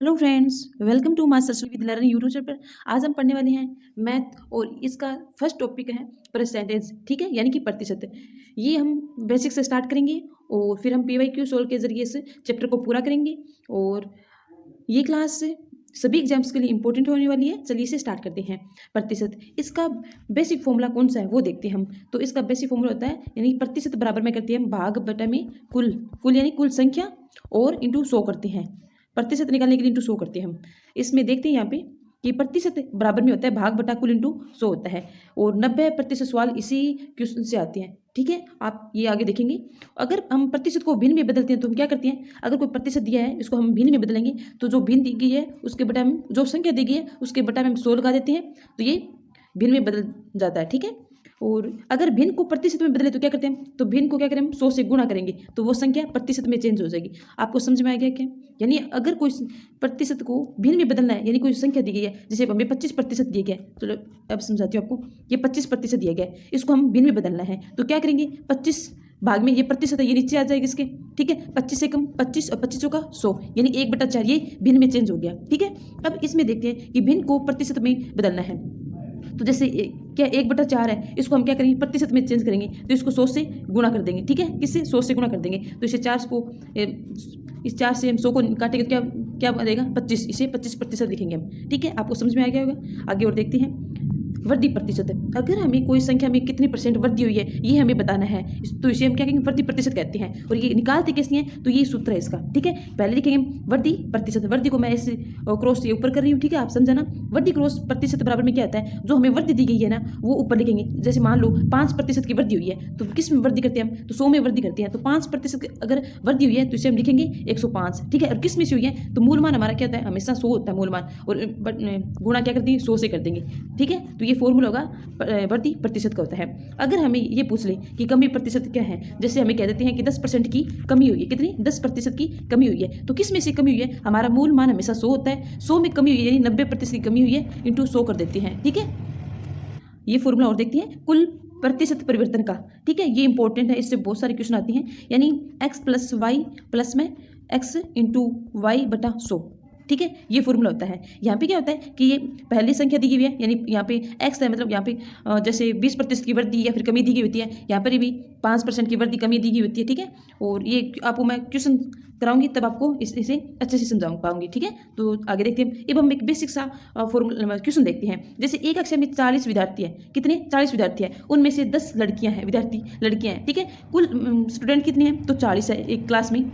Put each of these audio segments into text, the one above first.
Hello friends, welcome to Masters with Learning YouTube channel पर। आज हम पढ़ने वाले हैं मैथ और इसका फर्स्ट टॉपिक है परसेंटेज। ठीक है, यानी कि प्रतिशत। ये हम बेसिक से स्टार्ट करेंगे और फिर हम PYQ सोल्व के ज़रिए से चैप्टर को पूरा करेंगे। और ये क्लास सभी एग्जाम्स के लिए इंपॉर्टेंट होने वाली है। चलिए इसे स्टार्ट करते हैं। प्रतिशत, इसका बेसिक फॉर्मूला कौन सा है वो देखते हैं हम। तो इसका बेसिक फॉर्मूला होता है, यानी प्रतिशत बराबर में करते हैं हम भाग बटा में कुल। कुल यानी कुल संख्या और इंटू 100 करते हैं। प्रतिशत निकालने के लिए इंटू 100 करते हैं हम। इसमें देखते हैं यहाँ पे कि प्रतिशत बराबर में होता है भाग बटा कुल इंटू 100 होता है। और 90% सवाल इसी क्वेश्चन से आते हैं। ठीक है, आप ये आगे देखेंगे। अगर हम प्रतिशत को भिन्न में बदलते हैं तो हम क्या करते हैं, अगर कोई प्रतिशत दिया है इसको हम भिन्न में बदलेंगे तो जो भिन्न दी गई है उसके बटा में जो संख्या दी गई है उसके बटा में हम 100 लगा देते हैं, तो ये भिन्न में बदल जाता है। ठीक है, और अगर भिन्न को प्रतिशत में बदले तो क्या करते हैं, तो भिन्न को क्या करें हम 100 से गुणा करेंगे तो वो संख्या प्रतिशत में चेंज हो जाएगी। आपको समझ में आ गया क्या? यानी अगर कोई प्रतिशत को भिन्न में बदलना है, यानी कोई संख्या दी गई है, जैसे हमें 25% दिया गया है, चलो अब समझाती हूँ आपको। ये 25% दिया गया है, इसको हम भिन्न में बदलना है तो क्या करेंगे, 25 भाग में ये प्रतिशत है ये नीचे आ जाएगा इसके। ठीक है, 25 से कम 25 और 25 का 100 यानी 1/4 ये भिन्न में चेंज हो गया। ठीक है, अब इसमें देखते हैं कि भिन्न को प्रतिशत में बदलना है। तो जैसे क्या 1/4 है, इसको हम क्या करेंगे प्रतिशत में चेंज करेंगे तो इसको 100 से गुणा कर देंगे। ठीक है, किससे 100 से गुणा कर देंगे तो इसे 4 को इस 4 से हम 100 को काटेंगे तो क्या क्या बनेगा 25, इसे 25% लिखेंगे हम। ठीक है, आपको समझ में आ गया होगा। आगे और देखते हैं वृद्धि प्रतिशत। अगर हमें कोई संख्या में कितनी परसेंट वृद्धि हुई है ये हमें बताना है तो इसे हम क्या कहेंगे वृद्धि प्रतिशत कहते हैं। और ये निकालते कैसे हैं, तो ये सूत्र है इसका। ठीक है, पहले लिखेंगे वृद्धि प्रतिशत। वृद्धि को मैं इस क्रॉस से ऊपर कर रही हूँ। ठीक है, आप समझाना। वृद्धि क्रॉस प्रतिशत बराबर में क्या आता है, जो हमें वृद्धि दी गई है ना वो ऊपर लिखेंगे। जैसे मान लो 5% की वृद्धि हुई है तो किस में वृद्धि करते हैं हम, तो 100 में वृद्धि करते हैं। तो 5% अगर वृद्धि हुई है तो इसे हम लिखेंगे 105। ठीक है, और किस में से हुई है, तो मूल मान हमारा क्या होता है, हमेशा 100 होता है मूल मान, और गुणा क्या कर देंगे 100 से कर देंगे। ठीक है, तो ये फॉर्मूला होगा वृद्धि प्रतिशत का होता है। अगर हमें ये पूछ ले कि कमी प्रतिशत क्या है, जैसे हमें कह देते हैं कि 10% की कमी हुई है, कितनी 10% की कमी हुई है, तो किस में से कमी हुई है, हमारा मूल मान हमेशा 100 होता है। 100 में कमी हुई है यानी 90% की कमी हुई है इंटू 100 कर देते हैं। ठीक है, ये फॉर्मूला और देखते हैं कुल प्रतिशत परिवर्तन का। ठीक है, ये इंपॉर्टेंट है, इससे बहुत सारे क्वेश्चन आते हैं। यानी x + y प्लस में x इंटू वाई बटा 100। ठीक है, ये फॉर्मूला होता है। यहाँ पे क्या होता है कि ये पहली संख्या दी गई है, यानी यहाँ पे x है, मतलब यहाँ पे जैसे 20% की वृद्धि या फिर कमी दी गई होती है, यहाँ पर भी 5% की वृद्धि कमी दी गई होती है। ठीक है, और ये आपको मैं क्वेश्चन कराऊंगी तब आपको इसे अच्छे से समझा पाऊंगी। ठीक है, तो आगे देखते हैं। अब हम एक बेसिक सा फॉर्मूला क्वेश्चन देखते हैं। जैसे एक कक्षा में 40 विद्यार्थी है, कितने 40 विद्यार्थी है, उनमें से 10 लड़कियां हैं, विद्यार्थी लड़कियां हैं। ठीक है, कुल स्टूडेंट कितने हैं, तो 40 है एक क्लास में,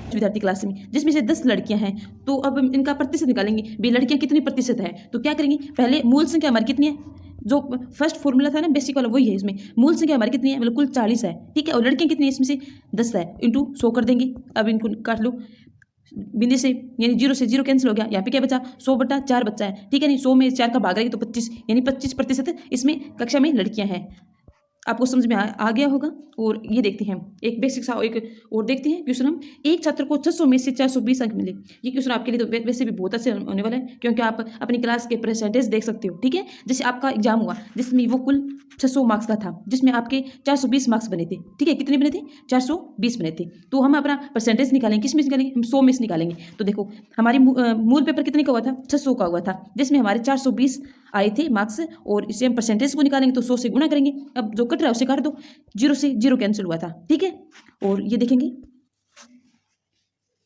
विद्यार्थी क्लास में, जिसमें से 10 लड़कियां हैं। तो अब हम इनका प्रतिशत निकालेंगे, भी लड़कियां कितनी प्रतिशत है। तो क्या करेंगे, पहले मूल संख्या हमारी कितनी है, जो फर्स्ट फॉर्मूला था ना बेसिक वाला वही है। इसमें मूल संख्या हमारी कितनी है, मतलब कुल 40 है। ठीक है, और लड़कियां कितनी है, इसमें से 10 है, इंटू 100 कर देंगे। अब इनको काट लो बिंदी से, यानी 0 से 0 कैंसिल हो गया। यहाँ पे क्या बचा, 100/4 बचा है। ठीक है, नहीं 100 में 4 का भाग रहेगा तो 25, यानी 25% इसमें कक्षा में लड़कियां हैं। आपको समझ में आ गया होगा। और ये देखते हैं एक बेसिक सा एक और देखते हैं क्वेश्चन। हम एक छात्र को 600 में से 420 अंक मिले। ये क्वेश्चन आपके लिए तो वैसे भी बहुत अच्छे होने वाला है, क्योंकि आप अपनी क्लास के परसेंटेज देख सकते हो। ठीक है, जैसे आपका एग्जाम हुआ जिसमें वो कुल 600 मार्क्स का था, जिसमें आपके 420 मार्क्स बने थे। ठीक है, कितने बने थे, 420 बने थे। तो हम अपना परसेंटेज निकालेंगे, किस में से निकालेंगे, हम 100 में से निकालेंगे। तो देखो हमारी मूल पेपर कितने का हुआ था, 600 का हुआ था, जिसमें हमारे 420 आए थे मार्क्स। और इसे हम परसेंटेज को निकालेंगे तो 100 से गुणा करेंगे। अब जो कट रहा है उसे काट दो, 0 से 0 कैंसिल हुआ था। ठीक है, और ये देखेंगे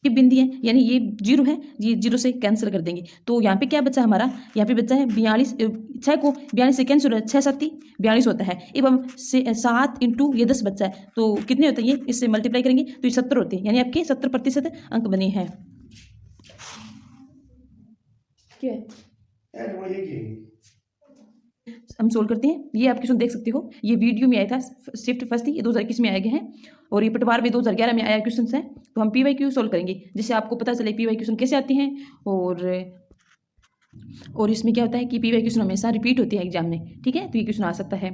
ये बिंदी है, यानी ये 0 है, ये 0 से कैंसिल कर देंगे। तो यहाँ पे क्या बचा हमारा, यहाँ पे बचा है 42। 6 को 42 से कैंसिल है, 6 7 42 होता है। अब हम 7 इंटू ये 10 बचा है तो कितने होते हैं, ये इससे मल्टीप्लाई करेंगे तो ये 70 होते हैं, यानी आपके 70% अंक बने हैं। क्या हम सोल्व करते हैं। ये आप क्वेश्चन देख सकते हो, ये वीडियो में आया था, शिफ्ट फर्स्ट थी, ये 2021 में आए गए हैं, और ये पटवार में 2011 में आया क्वेश्चन है। तो हम PYQ सोल्व करेंगे, जिससे आपको पता चले PYQ क्वेश्चन कैसे आते हैं। और इसमें क्या होता है कि PYQ क्वेश्चन हमेशा रिपीट होती है एग्जाम में। ठीक है, तो ये क्वेश्चन आ सकता है।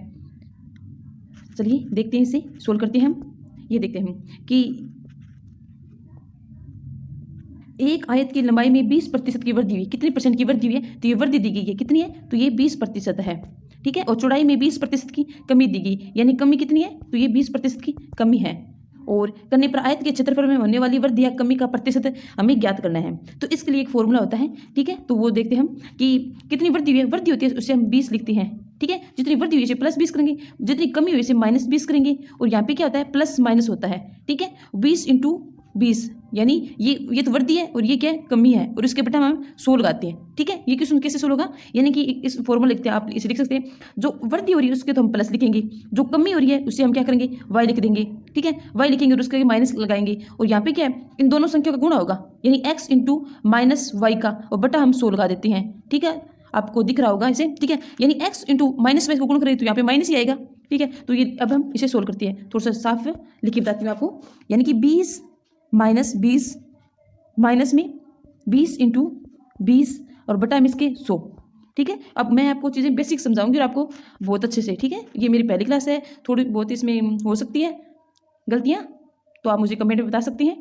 चलिए देखते हैं, इसे सोल्व करते हैं हम। ये देखते हैं कि एक आयत की लंबाई में 20% की वृद्धि हुई, कितनी परसेंट की वृद्धि हुई है, तो ये वृद्धि दी गई है, कितनी है, तो ये 20% है। ठीक है, और चौड़ाई में 20% की कमी दी गई, यानी कमी कितनी है, तो ये 20% की कमी है। और करने पर आयत के क्षेत्रफल में होने वाली वृद्धि या कमी का प्रतिशत हमें ज्ञात करना है। तो इसके लिए एक फॉर्मूला होता है, ठीक है। तो वो देखते हैं हम कि कितनी वृद्धि हुई है। वृद्धि होती है उससे हम 20 लिखते हैं, ठीक है। जितनी वृद्धि हुई है प्लस 20 करेंगे, जितनी कमी हुई है -20 करेंगे। और यहाँ पे क्या होता है, प्लस माइनस होता है, ठीक है। 20 × 20 यानी ये तो वृद्धि है और ये क्या है, कमी है। और इसके बेटा हम 100 लगाते हैं, ठीक है। ये क्वेश्चन कैसे 100 होगा, यानी कि इस फॉर्मूला लिखते हैं, आप इसे लिख सकते हैं। जो वृद्धि हो रही है उसके तो हम प्लस लिखेंगे, जो कमी हो रही है उससे हम क्या करेंगे, y लिख देंगे, ठीक है। y लिखेंगे और उसके माइनस लगाएंगे। और यहाँ पे क्या है, इन दोनों संख्या का गुणा होगा, यानी x × -y का, और बटा हम 100 लगा देते हैं, ठीक है। आपको दिख रहा होगा इसे, ठीक है। यानी x × -y को गुण करें तो यहाँ पे माइनस ही आएगा, ठीक है। तो ये अब हम इसे सोल्व करते हैं, थोड़ा सा साफ लिखिए बताती हूँ आपको। यानी कि 20 - 20 माइनस में 20 × 20 और बटा में इसके 100, ठीक है। अब मैं आपको चीज़ें बेसिक समझाऊंगी और आपको बहुत अच्छे से, ठीक है। ये मेरी पहली क्लास है, थोड़ी बहुत इसमें हो सकती है गलतियाँ, तो आप मुझे कमेंट में बता सकती हैं।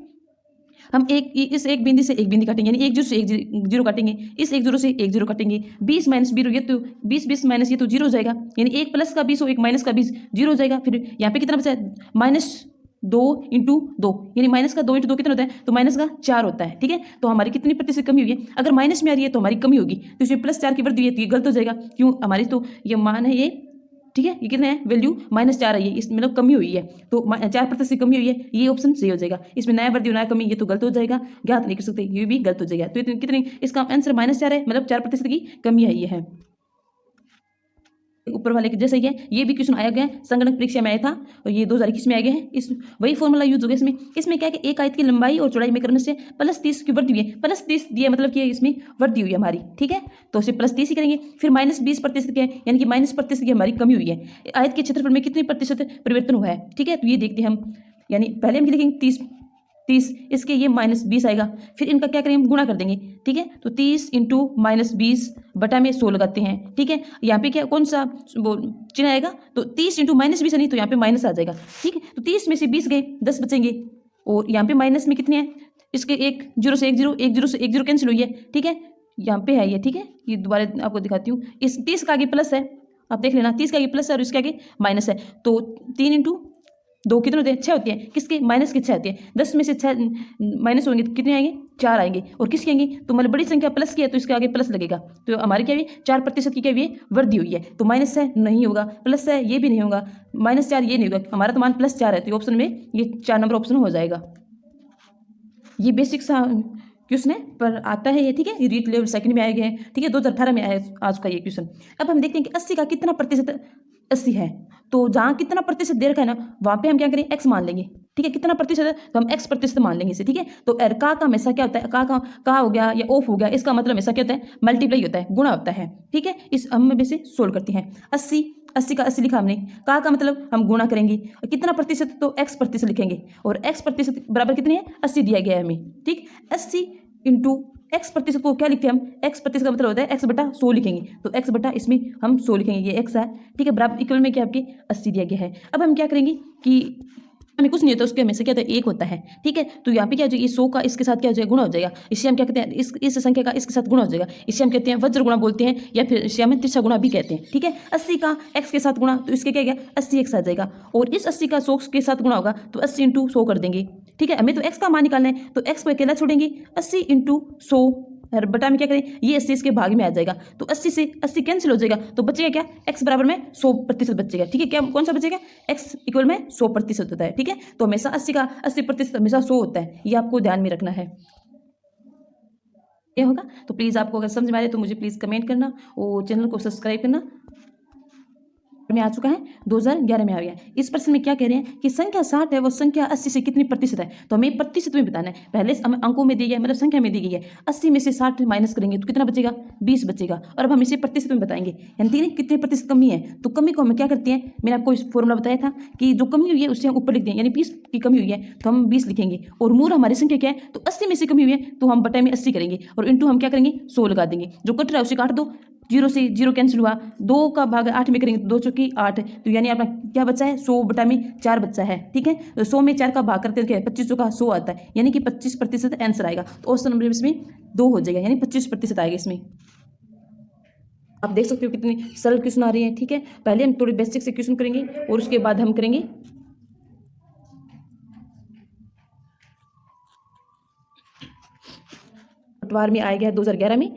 हम इस एक बिंदु से एक बिंदु काटेंगे, यानी एक जीरो से एक जीरो काटेंगे, इस एक जीरो से एक जीरो काटेंगे। 20 - 20 ये तो 20 माइनस ये तो जीरो हो जाएगा, यानी एक प्लस का 20 और एक माइनस का 20 जीरो हो जाएगा। फिर यहाँ पे कितना बचा है, -2 × 2, यानी माइनस का 2 × 2 कितना होता है, तो माइनस का 4 होता है, ठीक है। तो हमारी कितनी प्रतिशत कमी हुई है, अगर माइनस में आ रही है तो हमारी कमी होगी, तो इसमें +4 की वृद्धि हुई है तो ये गलत हो जाएगा। क्यों, हमारी तो ये मान है ये, ठीक है। ये कितना है, वैल्यू -4 आई है, इस मतलब कमी हुई है, तो 4% की कमी हुई है, ये ऑप्शन सही हो जाएगा। इसमें नया वृद्धि नया कमी, ये तो गलत हो जाएगा, ज्ञात नहीं कर सकते, ये भी गलत हो जाएगा। तो कितनी, इसका आंसर -4 है, मतलब 4% की कमी है, ये है ऊपर वाले के जैसा ही है। ये भी क्वेश्चन आया गया है, संगणक परीक्षा में आया था, और ये 2021 में आ गया है। इस वही फॉर्मूला यूज हो गया इसमें क्या है कि एक आयत की लंबाई और चौड़ाई में क्रम से +30 की वृद्धि हुई है। +30 दिया मतलब कि इसमें वृद्धि हुई है हमारी, ठीक है। तो उसे +30 ही करेंगे। फिर -20% क्या है, यानी कि -% की हमारी कमी हुई है। आयत के क्षेत्रफल में कितने प्रतिशत परिवर्तन हुआ है, ठीक है। तो ये देखते हैं हम, यानी पहले हम लिखेंगे 30, इसके ये -20 आएगा। फिर इनका क्या करेंगे, हम गुणा कर देंगे, ठीक है। तो 30 × -20 बटा में 100 लगाते हैं, ठीक है। यहाँ पे क्या कौन सा वो चिन्ह आएगा, तो 30 × -20 नहीं, तो यहाँ पे माइनस आ जाएगा, ठीक है। तो 30 में से 20 गए, 10 बचेंगे। और यहाँ पे माइनस में कितने हैं, इसके एक जीरो से एक जीरो, एक जीरो से एक जीरो कैंसिल हुई है, ठीक है। यहाँ पे है ये, ठीक है। ये दोबारा आपको दिखाती हूँ, इस 30 का आगे प्लस है, आप देख लेना, 30 का आगे प्लस है और इसके आगे माइनस है। तो 3 × 2 कितने होते हैं, 6 होती है। किसके, माइनस के 6 होती है। 10 में से 6 माइनस होंगे तो कितने आएंगे, 4 आएंगे। और किसके आएंगे, तो मतलब बड़ी संख्या प्लस की है तो इसके आगे प्लस लगेगा। तो हमारी क्या हुई, 4% की क्या हुई है, वृद्धि हुई है। तो माइनस है, नहीं होगा, प्लस है, ये भी नहीं होगा, -4 ये नहीं होगा, हमारा तो मान +4 है, तो ऑप्शन में ये 4 नंबर ऑप्शन हो जाएगा। ये बेसिक सा क्वेश्चन है, पर आता है ये, ठीक है। रीट लेवल सेकंड में आया गया है, ठीक है, 2018 में आया आज का ये क्वेश्चन। अब हम देखते हैं कि 80 का कितना प्रतिशत 80 है। तो जहाँ कितना प्रतिशत दे रखा है ना, वहाँ पे हम क्या करें, x मान लेंगे, ठीक है। कितना प्रतिशत है, तो हम x% मान लेंगे इसे, ठीक है। तो का हमेशा क्या होता है, का हो गया या ऑफ हो गया, इसका मतलब हमेशा क्या होता है, मल्टीप्लाई होता है, गुणा होता है, ठीक है। इस हम में से सोल्व करते हैं। 80 का 80 लिखा हमने, का मतलब हम गुणा करेंगे, और कितना प्रतिशत, तो x% लिखेंगे, और x% बराबर कितने हैं, 80 दिया गया है हमें, ठीक। 80 × x% को क्या लिखते हैं हम, x% का मतलब होता है x/100 लिखेंगे, तो x/ इसमें हम 100 लिखेंगे, ये x है, ठीक है। बराबर इक्वल में क्या आपके 80 दिया गया है। अब हम क्या करेंगे कि हमें कुछ नहीं होता, उसके हमेशा क्या होता है, 1 होता है, ठीक है। तो यहाँ पे क्या हो जाएगा, ये 100 का इसके साथ क्या हो जाएगा, गुणा हो जाएगा। इसे हम क्या कहते हैं, इस संख्या का इसके साथ गुणा हो जाएगा, इसे हम कहते हैं वज्र गुणा बोलते हैं, या फिर इसे हम तिरछा गुणा भी कहते हैं, ठीक है। 80 का x के साथ गुणा, तो इसके क्या गया, 80x आ जाएगा। और इस 80 का 100 के साथ गुणा होगा, तो 80 × 100 कर देंगे, ठीक है। हमें तो x का मान निकालना है, तो x को अकेला छोड़ेंगे, 80 × 100 बटा में क्या करें, ये 80 इसके भाग में आ जाएगा, तो 80 से 80 कैंसिल हो जाएगा, तो बचेगा क्या, x बराबर में 100% बचेगा, ठीक है। क्या कौन सा बचेगा, x इक्वल में 100% होता है, ठीक है। तो हमेशा 80 का 80% हमेशा 100 होता है, ये आपको ध्यान में रखना है। ये होगा, तो प्लीज़ आपको अगर समझ में आ रहा है तो मुझे प्लीज़ कमेंट करना और चैनल को सब्सक्राइब करना। में आ चुका है, 2011 में आ गया। इस प्रश्न में क्या कह रहे हैं कि संख्या 60 है, वो संख्या 80 से कितनी प्रतिशत है, तो हमें प्रतिशत में बताना है। पहले हमें अंकों में दी गई है, मतलब संख्या में दी गई है। 80 में से 60 माइनस करेंगे तो कितना बचेगा, 20 बचेगा। और अब हम इसे प्रतिशत में बताएंगे, यानी कितने प्रतिशत कमी है। तो कमी को हम क्या करते हैं, मैंने आपको इस फॉर्मूला बताया था कि जो कमी हुई है उससे हम ऊपर लिख दें, यानी 20 की कमी हुई है तो हम 20 लिखेंगे। और मूल हमारी संख्या क्या है, तो 80 में से कमी हुई है तो हम बटे में 80 करेंगे, और इंटू हम क्या करेंगे, 100 लगा देंगे। जो कट रहा है उसे काट दो, 0 से 0 कैंसिल हुआ, 2 का भाग 8 में करेंगे, 2 चौकी 8, तो यानी आपका क्या बच्चा है, 100 बटा में 4 बच्चा है, ठीक है। तो 100 में 4 का भाग करते हैं 25 का 100 आता है, यानी कि 25% आंसर आएगा। तो ऑप्शन नंबर इसमें 2 हो जाएगा, यानी 25% आएगा इसमें। आप देख सकते हो कितनी सरल क्वेश्चन आ रही है, ठीक है। पहले हम थोड़ी बेसिक से क्वेश्चन करेंगे और उसके बाद हम करेंगे पटवार में आया गया है 2011 में,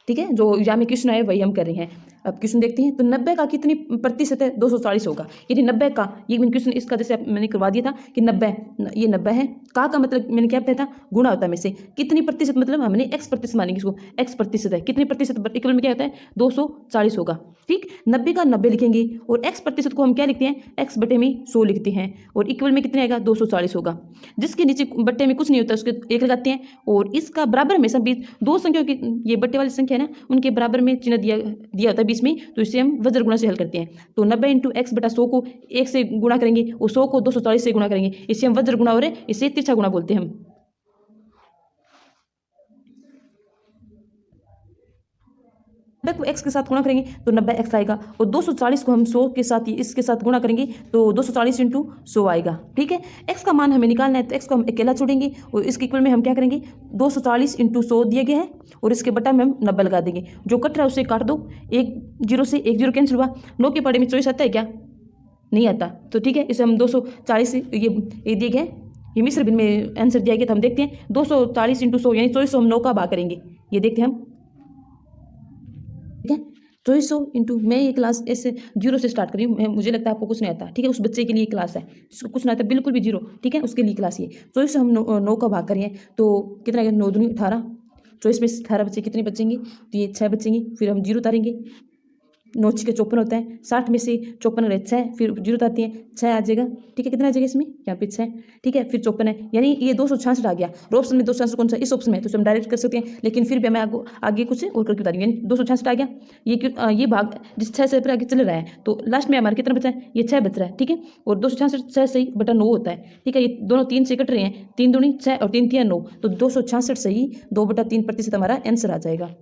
ठीक है। जो एग्जाम में क्वेश्चन आए वही हम कर रहे हैं। अब क्वेश्चन देखते हैं। तो 90 का कितनी प्रतिशत है? 240 होगा। यानी 90 का, ये क्वेश्चन इसका जैसे मैंने करवा दिया था कि 90, ये 90 है। का मतलब मैंने क्या बताया था? गुणा होता है में से। कितनी प्रतिशत मतलब हमने x प्रतिशत मानेंगे इसको, x प्रतिशत है। कितनी प्रतिशत इक्वल में क्या होता है? 240 होगा, ठीक। 90 का 90 लिखेंगे और x प्रतिशत को हम क्या लिखते हैं? x बटे में 100 लिखते हैं और इक्वल में कितने आएगा? 240 होगा। जिसके नीचे बट्टे में कुछ नहीं होता उसके एक लगाते हैं और इसका बराबर हमेशा बीच दो संख्याओं की, ये बट्टे वाली संख्या है ना, उनके बराबर में चिन्ह दिया होता है बीच में, तो इससे हम वज्र गुणा से हल करते हैं। तो 90 इंटू एक्स बटा 100 को 1 से गुणा करेंगे और 100 को 240 से गुणा करेंगे, इससे हम वज्र गुणा, और इसे तिरछा गुणा बोलते हैं हम। 90 को x के साथ गुणा करेंगे तो 90x आएगा और 240 को हम 100 के साथ इसके साथ गुणा करेंगे तो 240 इंटू 100 आएगा, ठीक है। x का मान हमें निकालना है तो x को हम अकेला छोड़ेंगे और इसके इक्वल में हम क्या करेंगे? 240 इंटू 100 दिया गया है और इसके बटा में हम 90 लगा देंगे। जो कट रहा है उसे काट दो, एक जीरो से एक जीरो कैंसिल हुआ। 9 के पढ़े में 24 आता है क्या? नहीं आता, तो ठीक है इसे हम 240 ये दिए गए, ये मिश्र भिन्न में आंसर दिया गया। तो हम देखते हैं 240 इंटू 100 यानी 2400 हम 9 का भाग करेंगे, ये देखते हैं हम, ठीक है। 2400 इंटू, मैं ये क्लास ऐसे जीरो से स्टार्ट करी हूँ, मुझे लगता है आपको कुछ नहीं आता, ठीक है। उस बच्चे के लिए क्लास है जिसको कुछ नहीं आता, बिल्कुल भी जीरो, ठीक है, उसके लिए क्लास ये। 2400 हम 9 का भाग करिए तो कितना आएगा? 9 दूनी 18, 24 में 18 बच्चे कितने बचेंगे? तो ये 6 बचेंगे। फिर हम जीरो उतारेंगे, 9 के 54 होता है, 60 में से 54 रहे 6, फिर जीरो उतारती है 6 आ जाएगा, ठीक है। कितना आ जाएगा इसमें? यहाँ पे 6, ठीक है। फिर 54 है, यानी ये 266 आ गया। और ऑप्शन में 266 कौन सा? इस ऑप्शन में, तो हम डायरेक्ट कर सकते हैं, लेकिन फिर भी मैं आगे कुछ और करके बता दूँगी। यानी 266 आ गया, ये भाग जिस 6 से फिर आगे चल रहा है तो लास्ट में हमारा कितना बचा है? ये 6 बच रहा है, ठीक है। और 266 6 से ही बटा 9 होता है, ठीक है। ये दोनों 3 से कट रहे हैं, 3 दूनी 6 और 3 तिया 9, तो 266 से ही 2/3% हमारा आंसर आ जाएगा।